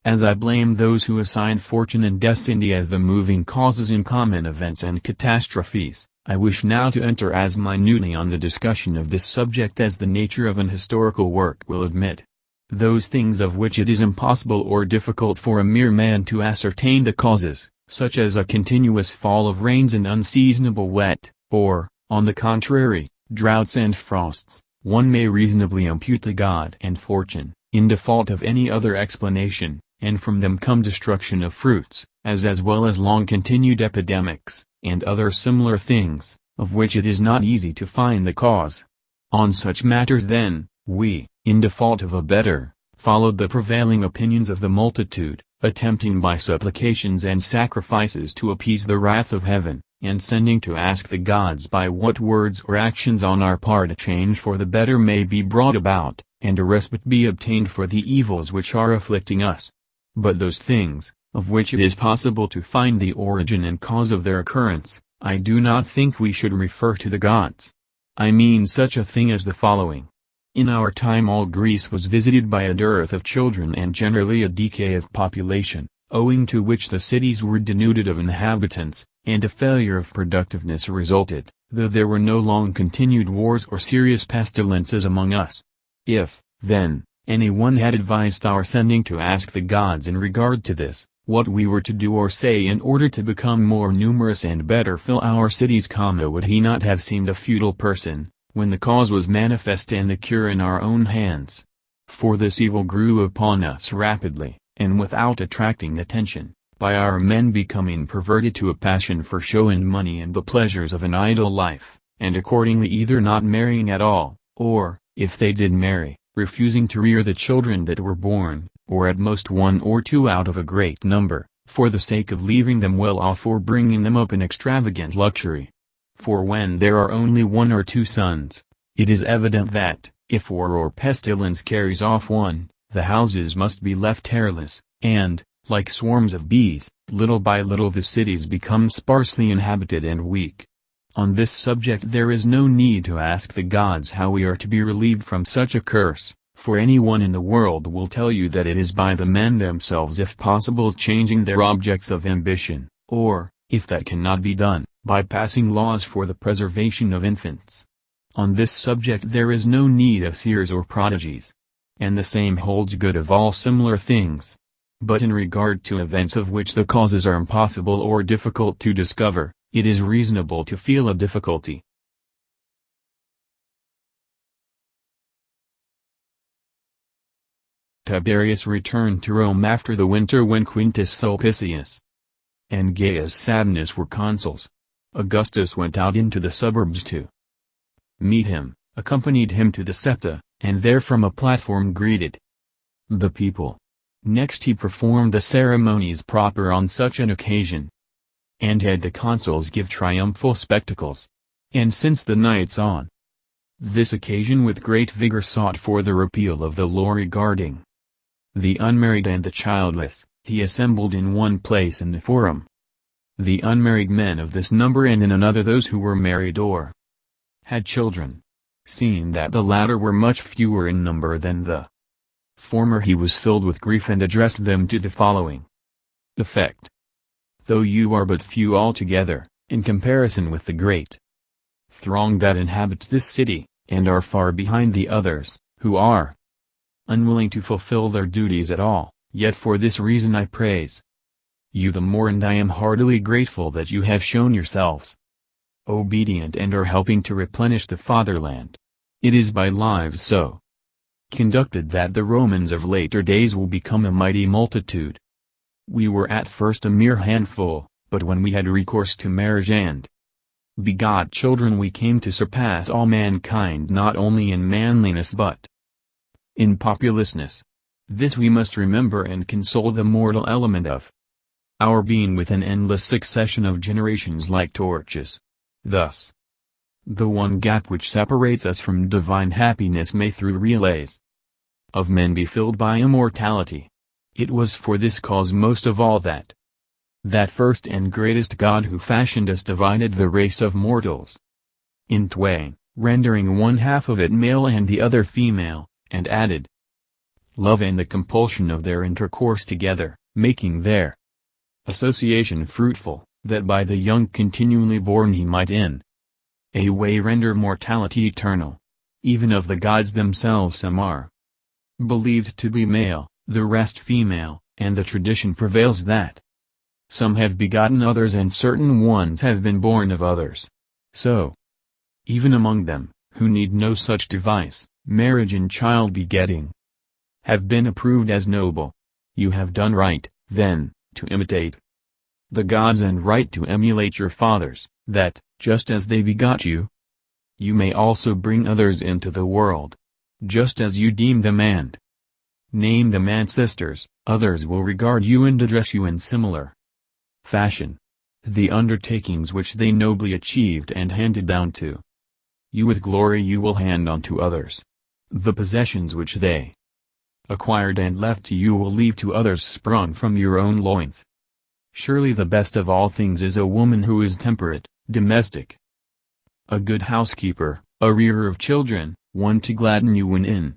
As I blame those who assign fortune and destiny as the moving causes in common events and catastrophes, I wish now to enter as minutely on the discussion of this subject as the nature of an historical work will admit. Those things of which it is impossible or difficult for a mere man to ascertain the causes, such as a continuous fall of rains and unseasonable wet, or, on the contrary, droughts and frosts, one may reasonably impute to God and fortune, in default of any other explanation, and from them come destruction of fruits, as well as long-continued epidemics, and other similar things, of which it is not easy to find the cause. On such matters then, we, in default of a better, followed the prevailing opinions of the multitude, attempting by supplications and sacrifices to appease the wrath of heaven, and sending to ask the gods by what words or actions on our part a change for the better may be brought about, and a respite be obtained for the evils which are afflicting us. But those things, of which it is possible to find the origin and cause of their occurrence, I do not think we should refer to the gods. I mean such a thing as the following. In our time all Greece was visited by a dearth of children and generally a decay of population, owing to which the cities were denuded of inhabitants, and a failure of productiveness resulted, though there were no long-continued wars or serious pestilences among us. If, then, anyone had advised our sending to ask the gods in regard to this, what we were to do or say in order to become more numerous and better fill our cities, would he not have seemed a futile person, when the cause was manifest and the cure in our own hands? For this evil grew upon us rapidly, and without attracting attention, by our men becoming perverted to a passion for show and money and the pleasures of an idle life, and accordingly either not marrying at all, or, if they did marry, refusing to rear the children that were born, or at most one or two out of a great number, for the sake of leaving them well off or bringing them up in extravagant luxury. For when there are only one or two sons, it is evident that, if war or pestilence carries off one, the houses must be left hairless, and, like swarms of bees, little by little the cities become sparsely inhabited and weak. On this subject there is no need to ask the gods how we are to be relieved from such a curse, for anyone in the world will tell you that it is by the men themselves if possible changing their objects of ambition, or, if that cannot be done, by passing laws for the preservation of infants. On this subject there is no need of seers or prodigies. And the same holds good of all similar things. But in regard to events of which the causes are impossible or difficult to discover, it is reasonable to feel a difficulty. Tiberius returned to Rome after the winter when Quintus Sulpicius and Gaius Sabinus were consuls. Augustus went out into the suburbs to meet him, accompanied him to the Septa, and there from a platform greeted the people. Next he performed the ceremonies proper on such an occasion, and had the consuls give triumphal spectacles. And since the nights on this occasion with great vigor sought for the repeal of the law regarding the unmarried and the childless, he assembled in one place in the forum the unmarried men of this number and in another those who were married or had children. Seeing that the latter were much fewer in number than the former, he was filled with grief and addressed them to the following effect. Though you are but few altogether, in comparison with the great throng that inhabits this city, and are far behind the others, who are unwilling to fulfill their duties at all, yet for this reason I praise you the more, and I am heartily grateful that you have shown yourselves obedient and are helping to replenish the fatherland. It is by lives so conducted that the Romans of later days will become a mighty multitude. We were at first a mere handful, but when we had recourse to marriage and begot children we came to surpass all mankind not only in manliness but in populousness. This we must remember and console the mortal element of our being with an endless succession of generations like torches. Thus, the one gap which separates us from divine happiness may through relays of men be filled by immortality. It was for this cause most of all that first and greatest God who fashioned us divided the race of mortals in twain, rendering one half of it male and the other female, and added love and the compulsion of their intercourse together, making their association fruitful, that by the young continually born he might in a way render mortality eternal. Even of the gods themselves some are believed to be male, the rest female, and the tradition prevails that some have begotten others and certain ones have been born of others. So, even among them, who need no such device, marriage and child-begetting have been approved as noble. You have done right, then, to imitate the gods and right to emulate your fathers, that, just as they begot you, you may also bring others into the world. Just as you deem them and name them ancestors, others will regard you and address you in similar fashion. The undertakings which they nobly achieved and handed down to you with glory you will hand on to others. The possessions which they acquired and left to you will leave to others sprung from your own loins. Surely the best of all things is a woman who is temperate, domestic, a good housekeeper, a rearer of children, one to gladden you when in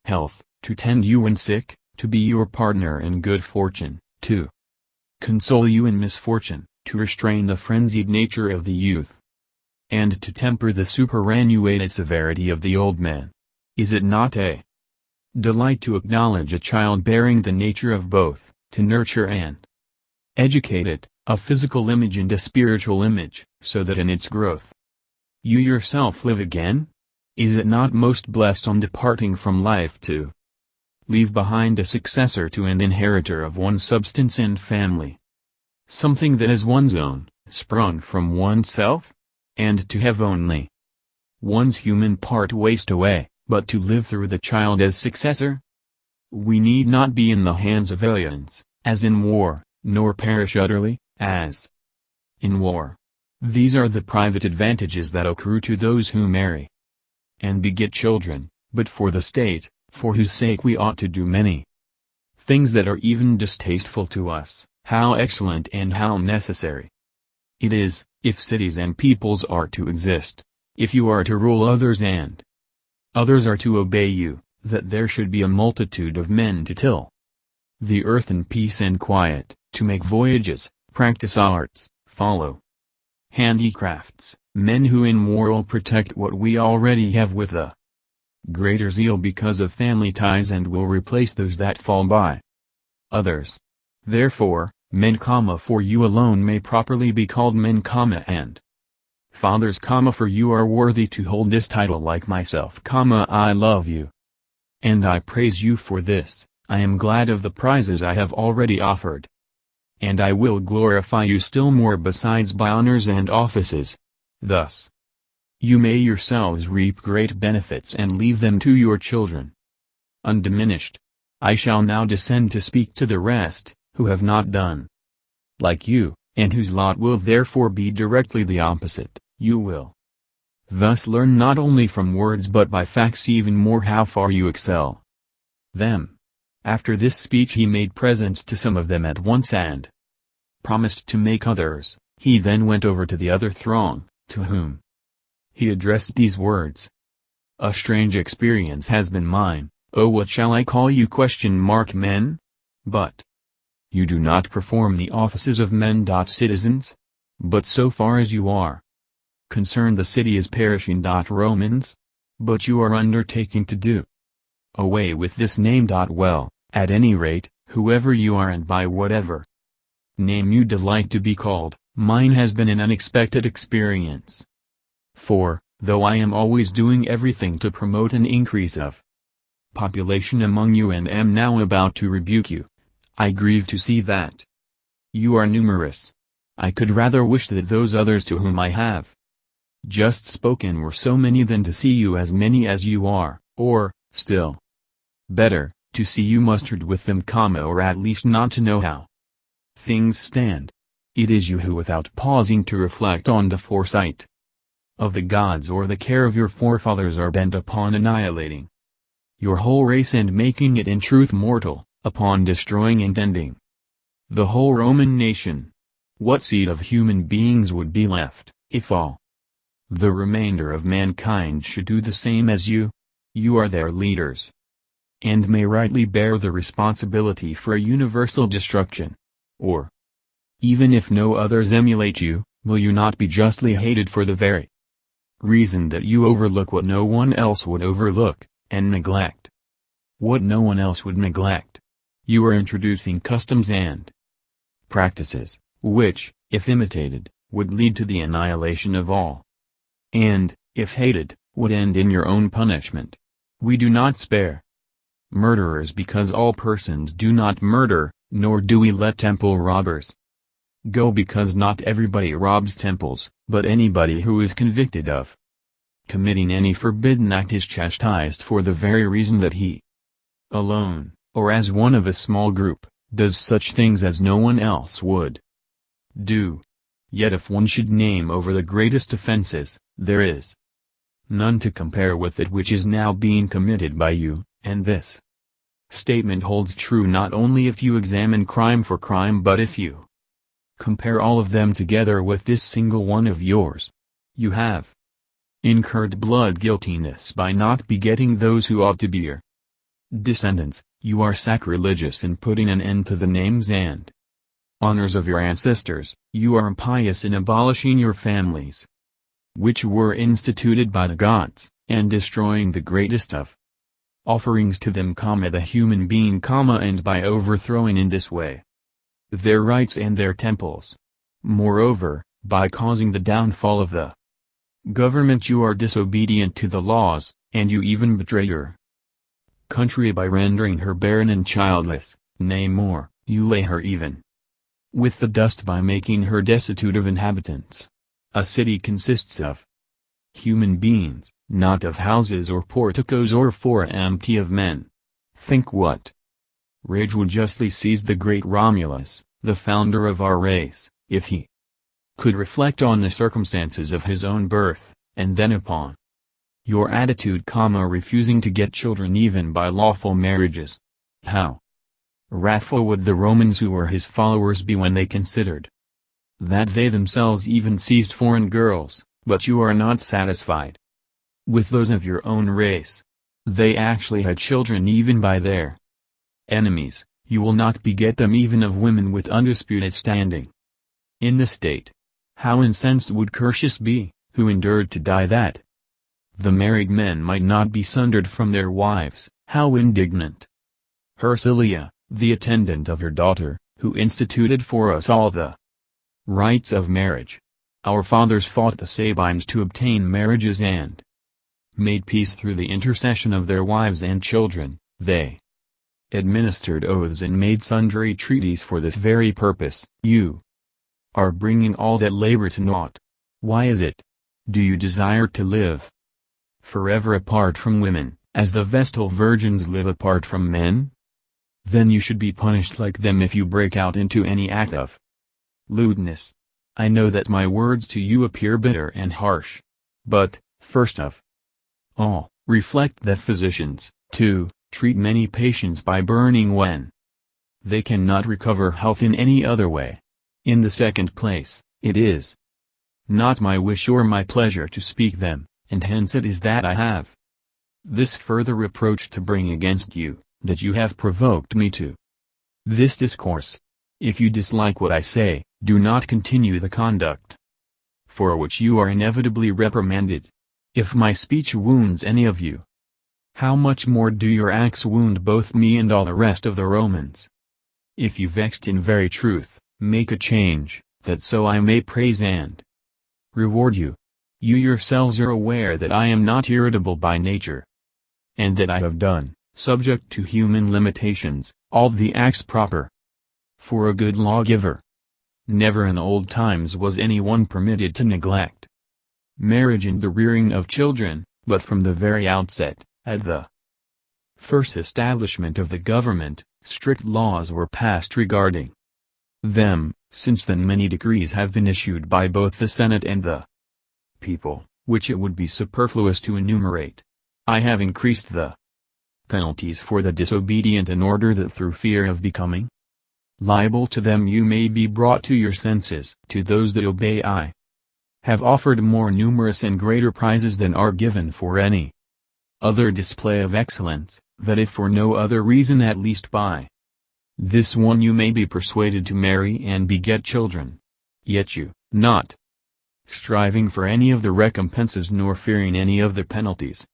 health, to tend you when sick, to be your partner in good fortune, to console you in misfortune, to restrain the frenzied nature of the youth, and to temper the superannuated severity of the old man. Is it not a delight to acknowledge a child bearing the nature of both, to nurture and educate it, a physical image and a spiritual image, so that in its growth you yourself live again? Is it not most blessed on departing from life to leave behind a successor to and inheritor of one's substance and family, something that is one's own, sprung from oneself? And to have only one's human part waste away, but to live through the child as successor? We need not be in the hands of aliens, as in war, nor perish utterly, as in war. These are the private advantages that accrue to those who marry and beget children, but for the state, for whose sake we ought to do many things that are even distasteful to us, how excellent and how necessary it is, if cities and peoples are to exist, if you are to rule others and others are to obey you, that there should be a multitude of men to till the earth in peace and quiet, to make voyages, practice arts, follow handicrafts, men who in war will protect what we already have with a greater zeal because of family ties and will replace those that fall by others. Therefore, men, for you alone may properly be called men, and fathers, for you are worthy to hold this title like myself, I love you, and I praise you for this. I am glad of the prizes I have already offered, and I will glorify you still more besides by honors and offices. Thus you may yourselves reap great benefits and leave them to your children undiminished. I shall now descend to speak to the rest, who have not done like you, and whose lot will therefore be directly the opposite. You will thus learn not only from words but by facts even more how far you excel them. After this speech he made presents to some of them at once and promised to make others. He then went over to the other throng, to whom he addressed these words. A strange experience has been mine, oh what shall I call you, men? But you do not perform the offices of men. Citizens? But so far as you are concerned the city is perishing. Romans? But you are undertaking to do away with this name. Well, at any rate, whoever you are and by whatever name you delight to be called, mine has been an unexpected experience. For, though I am always doing everything to promote an increase of population among you and am now about to rebuke you, I grieve to see that you are numerous. I could rather wish that those others to whom I have just spoken were so many than to see you as many as you are, or, still better, to see you mustered with them, or at least not to know how things stand. It is you who, without pausing to reflect on the foresight of the gods or the care of your forefathers, are bent upon annihilating your whole race and making it in truth mortal, upon destroying and ending the whole Roman nation. What seed of human beings would be left, if all the remainder of mankind should do the same as you? You are their leaders. and may rightly bear the responsibility for a universal destruction? Or, even if no others emulate you, will you not be justly hated for the very reason that you overlook what no one else would overlook, and neglect what no one else would neglect? You are introducing customs and practices, which, if imitated, would lead to the annihilation of all, and, if hated, would end in your own punishment. We do not spare murderers because all persons do not murder, nor do we let temple robbers go because not everybody robs temples, but anybody who is convicted of committing any forbidden act is chastised for the very reason that he alone, or as one of a small group, does such things as no one else would do. Yet if one should name over the greatest offenses, there is none to compare with it which is now being committed by you, and this statement holds true not only if you examine crime for crime but if you compare all of them together with this single one of yours. You have incurred blood guiltiness by not begetting those who ought to be your descendants. You are sacrilegious in putting an end to the names and honors of your ancestors. You are impious in abolishing your families, which were instituted by the gods, and destroying the greatest of offerings to them, the human being, and by overthrowing in this way their rites and their temples. Moreover, by causing the downfall of the government you are disobedient to the laws, and you even betray your country by rendering her barren and childless. Nay more, you lay her even with the dust by making her destitute of inhabitants. A city consists of human beings, not of houses or porticos or fora empty of men. Think what rage would justly seize the great Romulus, the founder of our race, if he could reflect on the circumstances of his own birth, and then upon your attitude, refusing to get children even by lawful marriages. How wrathful would the Romans who were his followers be when they considered that they themselves even seized foreign girls, but you are not satisfied with those of your own race. They actually had children even by their enemies. You will not beget them even of women with undisputed standing in the state. How incensed would Curtius be, who endured to die that the married men might not be sundered from their wives. How indignant Hersilia, the attendant of your daughter, who instituted for us all the rites of marriage. Our fathers fought the Sabines to obtain marriages and made peace through the intercession of their wives and children. They administered oaths and made sundry treaties for this very purpose. You are bringing all that labor to naught. Why is it? Do you desire to live forever apart from women, as the Vestal virgins live apart from men? Then you should be punished like them if you break out into any act of lewdness. I know that my words to you appear bitter and harsh. But, first of all, reflect that physicians, too, treat many patients by burning when they cannot recover health in any other way. In the second place, it is not my wish or my pleasure to speak them, and hence it is that I have this further reproach to bring against you, that you have provoked me to this discourse. If you dislike what I say, do not continue the conduct for which you are inevitably reprimanded. If my speech wounds any of you, how much more do your acts wound both me and all the rest of the Romans? If you vexed in very truth, make a change, that so I may praise and reward you. You yourselves are aware that I am not irritable by nature, and that I have done, subject to human limitations, all the acts proper for a good lawgiver. Never in old times was anyone permitted to neglect marriage and the rearing of children, but from the very outset, at the first establishment of the government, strict laws were passed regarding them. Since then many decrees have been issued by both the Senate and the people, which it would be superfluous to enumerate. I have increased the penalties for the disobedient in order that through fear of becoming liable to them you may be brought to your senses. To those that obey I have offered more numerous and greater prizes than are given for any other display of excellence, that if for no other reason at least by this one you may be persuaded to marry and beget children. Yet you, not striving for any of the recompenses nor fearing any of the penalties,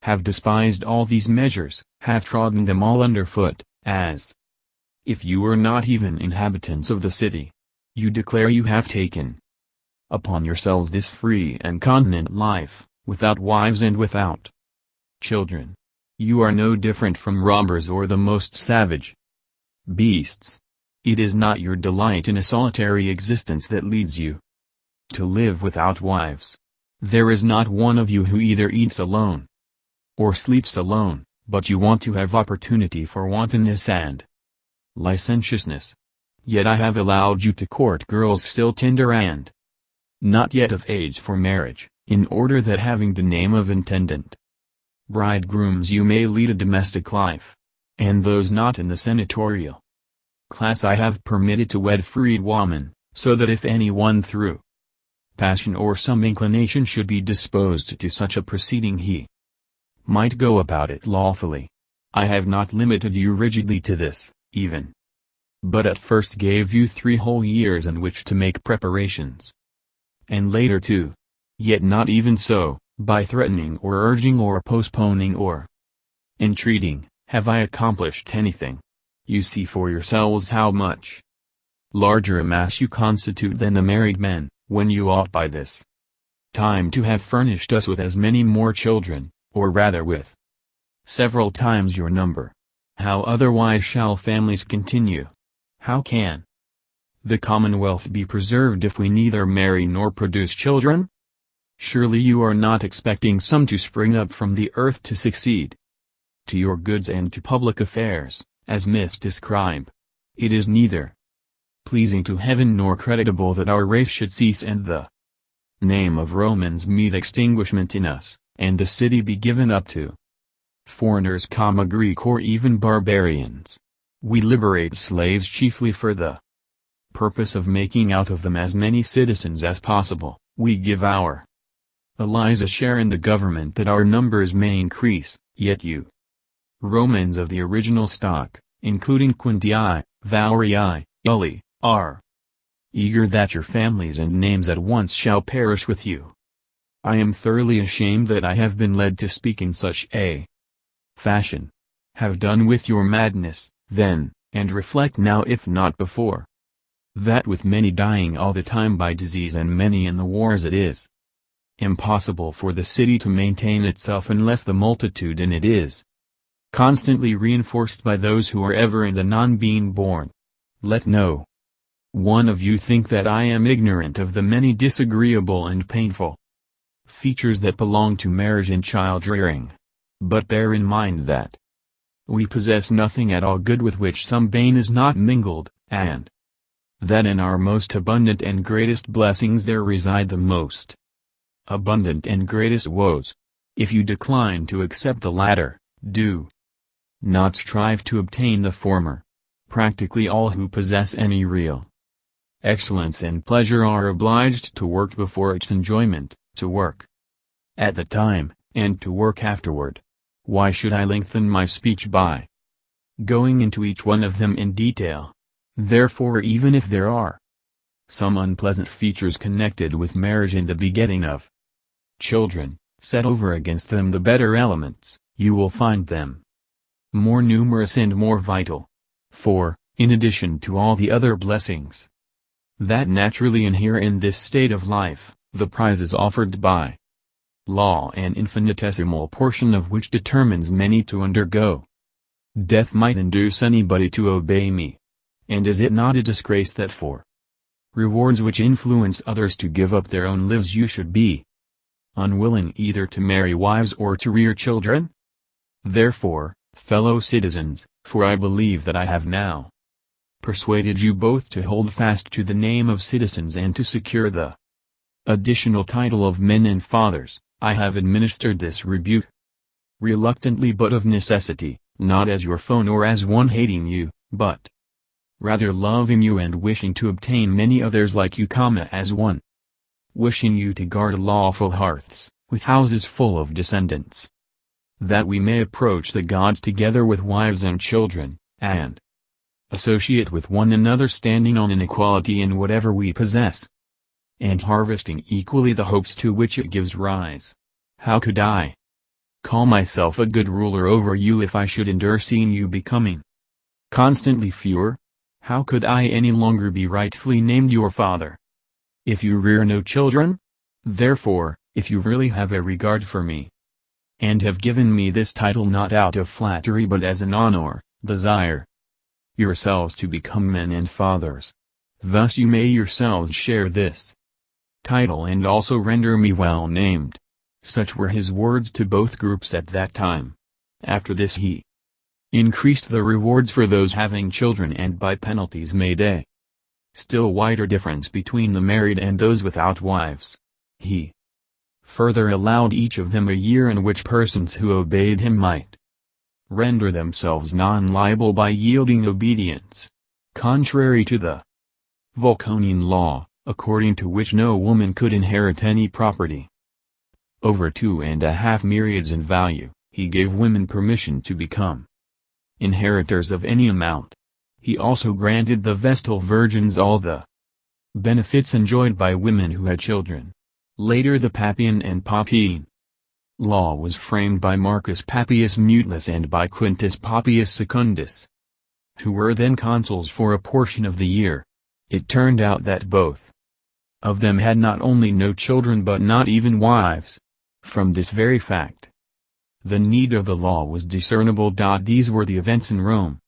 have despised all these measures, have trodden them all under foot, as if you were not even inhabitants of the city. You declare you have taken upon yourselves this free and continent life, without wives and without children. You are no different from robbers or the most savage beasts. It is not your delight in a solitary existence that leads you to live without wives. There is not one of you who either eats alone or sleeps alone, but you want to have opportunity for wantonness and licentiousness. Yet I have allowed you to court girls still tender and not yet of age for marriage, in order that having the name of intendant bridegrooms you may lead a domestic life, and those not in the senatorial class I have permitted to wed freed women, so that if any one through passion or some inclination should be disposed to such a proceeding he might go about it lawfully. I have not limited you rigidly to this, even, but at first gave you 3 whole years in which to make preparations, and later 2. Yet not even so, by threatening or urging or postponing or entreating, have I accomplished anything. You see for yourselves how much larger a mass you constitute than the married men, when you ought by this time to have furnished us with as many more children, or rather with several times your number. How otherwise shall families continue? How can the commonwealth be preserved if we neither marry nor produce children? Surely you are not expecting some to spring up from the earth to succeed to your goods and to public affairs, as myths describe. It is neither pleasing to heaven nor creditable that our race should cease and the name of Romans meet extinguishment in us, and the city be given up to foreigners, Greek or even barbarians. We liberate slaves chiefly for the purpose of making out of them as many citizens as possible. We give our allies a share in the government that our numbers may increase, yet you, Romans of the original stock, including Quintii, Vaurii, Ulli, are eager that your families and names at once shall perish with you. I am thoroughly ashamed that I have been led to speak in such a fashion. Have done with your madness, then, and reflect now if not before, that with many dying all the time by disease and many in the wars it is impossible for the city to maintain itself unless the multitude in it is constantly reinforced by those who are ever and anon being born. Let no one of you think that I am ignorant of the many disagreeable and painful features that belong to marriage and child-rearing. But bear in mind that we possess nothing at all good with which some bane is not mingled, and that in our most abundant and greatest blessings there reside the most abundant and greatest woes. If you decline to accept the latter, do not strive to obtain the former. Practically all who possess any real excellence and pleasure are obliged to work before its enjoyment, to work at the time, and to work afterward. Why should I lengthen my speech by going into each one of them in detail? Therefore, even if there are some unpleasant features connected with marriage and the begetting of children, set over against them the better elements, you will find them more numerous and more vital. For, in addition to all the other blessings that naturally inhere in this state of life, the prizes offered by law, an infinitesimal portion of which determines many to undergo death, might induce anybody to obey me. And is it not a disgrace that for rewards which influence others to give up their own lives you should be unwilling either to marry wives or to rear children? Therefore, fellow citizens, for I believe that I have now persuaded you both to hold fast to the name of citizens and to secure the additional title of men and fathers, I have administered this rebuke reluctantly but of necessity, not as your foe nor as one hating you, but rather loving you and wishing to obtain many others like you, as one wishing you to guard lawful hearths, with houses full of descendants. that we may approach the gods together with wives and children, and associate with one another, standing on an equality in whatever we possess, and harvesting equally the hopes to which it gives rise. How could I call myself a good ruler over you if I should endure seeing you becoming constantly fewer? How could I any longer be rightfully named your father, if you rear no children? Therefore, if you really have a regard for me, and have given me this title not out of flattery but as an honor, desire yourselves to become men and fathers. Thus you may yourselves share this title and also render me well named. Such were his words to both groups at that time. After this he increased the rewards for those having children, and by penalties made a still wider difference between the married and those without wives. He further allowed each of them a year in which persons who obeyed him might render themselves non-liable by yielding obedience, contrary to the Vulcanian law, according to which no woman could inherit any property over 2.5 myriads in value. He gave women permission to become inheritors of any amount. He also granted the Vestal virgins all the benefits enjoyed by women who had children. Later the Papian and Poppaean law was framed by Marcus Papius Mutilus and by Quintus Poppaeus Secundus, who were then consuls for a portion of the year. It turned out that both of them had not only no children but not even wives. From this very fact, the need of the law was discernible. These were the events in Rome.